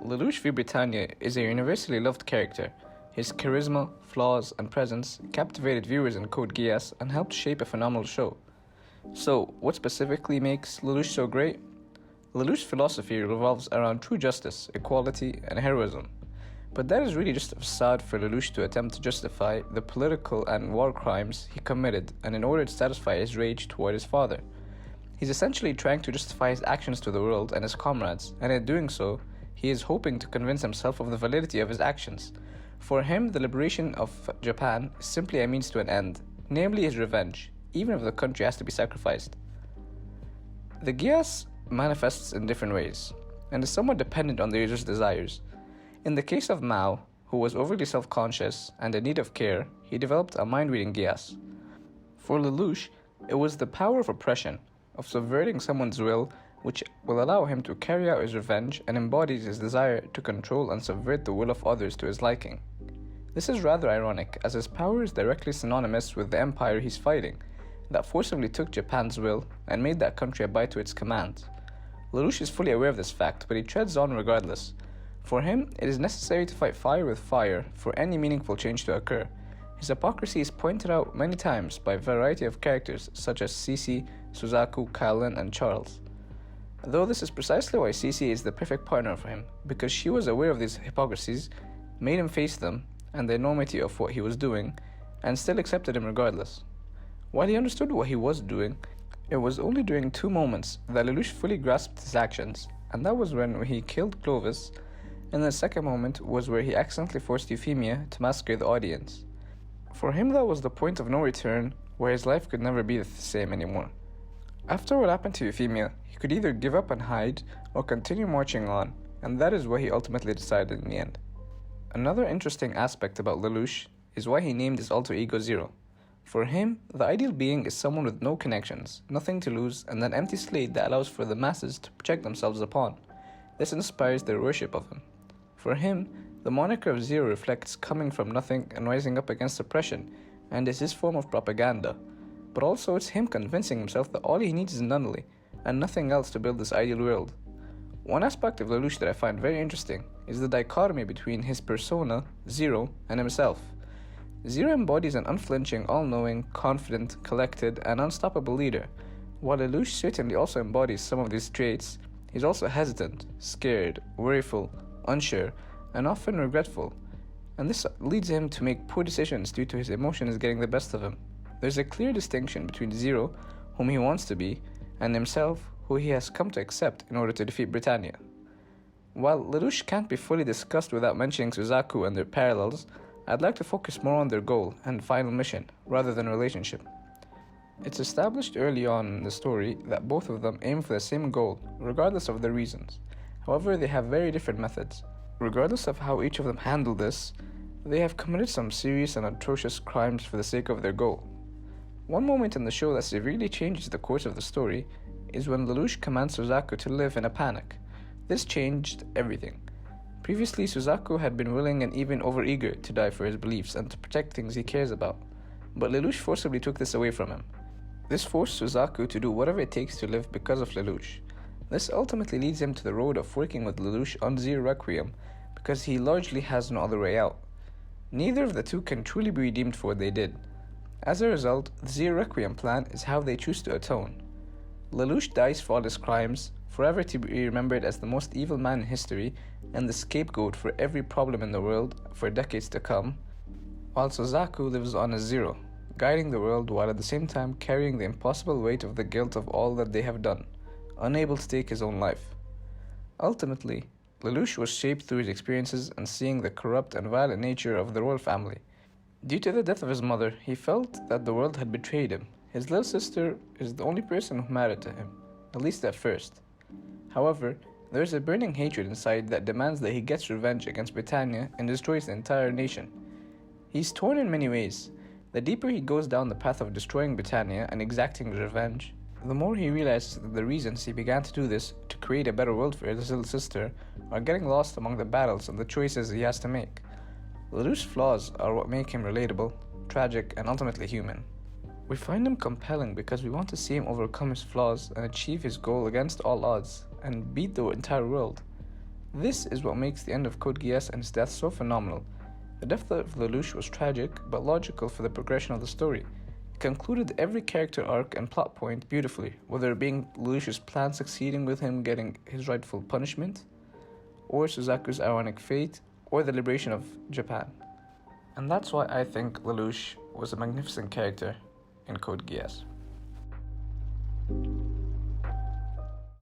Lelouch v Britannia is a universally loved character. His charisma, flaws, and presence captivated viewers in Code Geass and helped shape a phenomenal show. So, what specifically makes Lelouch so great? Lelouch's philosophy revolves around true justice, equality, and heroism. But that is really just a facade for Lelouch to attempt to justify the political and war crimes he committed, and in order to satisfy his rage toward his father. He's essentially trying to justify his actions to the world and his comrades, and in doing so, he is hoping to convince himself of the validity of his actions. For him, the liberation of Japan is simply a means to an end, namely his revenge, even if the country has to be sacrificed. The Geass manifests in different ways, and is somewhat dependent on the user's desires. In the case of Mao, who was overly self-conscious and in need of care, he developed a mind-reading Geass. For Lelouch, it was the power of oppression, of subverting someone's will, which will allow him to carry out his revenge and embodies his desire to control and subvert the will of others to his liking. This is rather ironic, as his power is directly synonymous with the empire he's fighting, that forcibly took Japan's will and made that country abide to its commands. Lelouch is fully aware of this fact, but he treads on regardless. For him, it is necessary to fight fire with fire for any meaningful change to occur. His hypocrisy is pointed out many times by a variety of characters such as Cece, Suzaku, Kylan, and Charles. Though this is precisely why Cece is the perfect partner for him, because she was aware of these hypocrisies, made him face them, and the enormity of what he was doing, and still accepted him regardless. While he understood what he was doing, it was only during 2 moments that Lelouch fully grasped his actions, and that was when he killed Clovis, and the second moment was where he accidentally forced Euphemia to massacre the audience. For him, that was the point of no return, where his life could never be the same anymore. After what happened to Euphemia, he could either give up and hide, or continue marching on, and that is what he ultimately decided in the end. Another interesting aspect about Lelouch is why he named his alter ego Zero. For him, the ideal being is someone with no connections, nothing to lose, and an empty slate that allows for the masses to project themselves upon. This inspires their worship of him. For him, the moniker of Zero reflects coming from nothing and rising up against oppression, and is his form of propaganda. But also it's him convincing himself that all he needs is Nunnally, and nothing else to build this ideal world. One aspect of Lelouch that I find very interesting is the dichotomy between his persona, Zero, and himself. Zero embodies an unflinching, all-knowing, confident, collected, and unstoppable leader. While Lelouch certainly also embodies some of these traits, he's also hesitant, scared, worryful, unsure, and often regretful, and this leads him to make poor decisions due to his emotions getting the best of him. There's a clear distinction between Zero, whom he wants to be, and himself, who he has come to accept in order to defeat Britannia. While Lelouch can't be fully discussed without mentioning Suzaku and their parallels, I'd like to focus more on their goal and final mission, rather than relationship. It's established early on in the story that both of them aim for the same goal, regardless of their reasons. However, they have very different methods. Regardless of how each of them handle this, they have committed some serious and atrocious crimes for the sake of their goal. One moment in the show that severely changes the course of the story is when Lelouch commands Suzaku to live in a panic. This changed everything. Previously, Suzaku had been willing and even overeager to die for his beliefs and to protect things he cares about, but Lelouch forcibly took this away from him. This forced Suzaku to do whatever it takes to live because of Lelouch. This ultimately leads him to the road of working with Lelouch on Zero Requiem, because he largely has no other way out. Neither of the two can truly be redeemed for what they did. As a result, the Zero Requiem plan is how they choose to atone. Lelouch dies for all his crimes, forever to be remembered as the most evil man in history and the scapegoat for every problem in the world for decades to come, while Suzaku lives on as Zero, guiding the world while at the same time carrying the impossible weight of the guilt of all that they have done, unable to take his own life. Ultimately, Lelouch was shaped through his experiences and seeing the corrupt and violent nature of the royal family. Due to the death of his mother, he felt that the world had betrayed him. His little sister is the only person who mattered to him, at least at first. However, there is a burning hatred inside that demands that he gets revenge against Britannia and destroys the entire nation. He's torn in many ways. The deeper he goes down the path of destroying Britannia and exacting revenge, the more he realizes that the reasons he began to do this, to create a better world for his little sister, are getting lost among the battles and the choices he has to make. Lelouch's flaws are what make him relatable, tragic, and ultimately human. We find him compelling because we want to see him overcome his flaws and achieve his goal against all odds, and beat the entire world. This is what makes the end of Code Geass and his death so phenomenal. The death of Lelouch was tragic, but logical for the progression of the story. It concluded every character arc and plot point beautifully, whether it being Lelouch's plan succeeding with him getting his rightful punishment, or Suzaku's ironic fate, or the liberation of Japan. And that's why I think Lelouch was a magnificent character in Code Geass.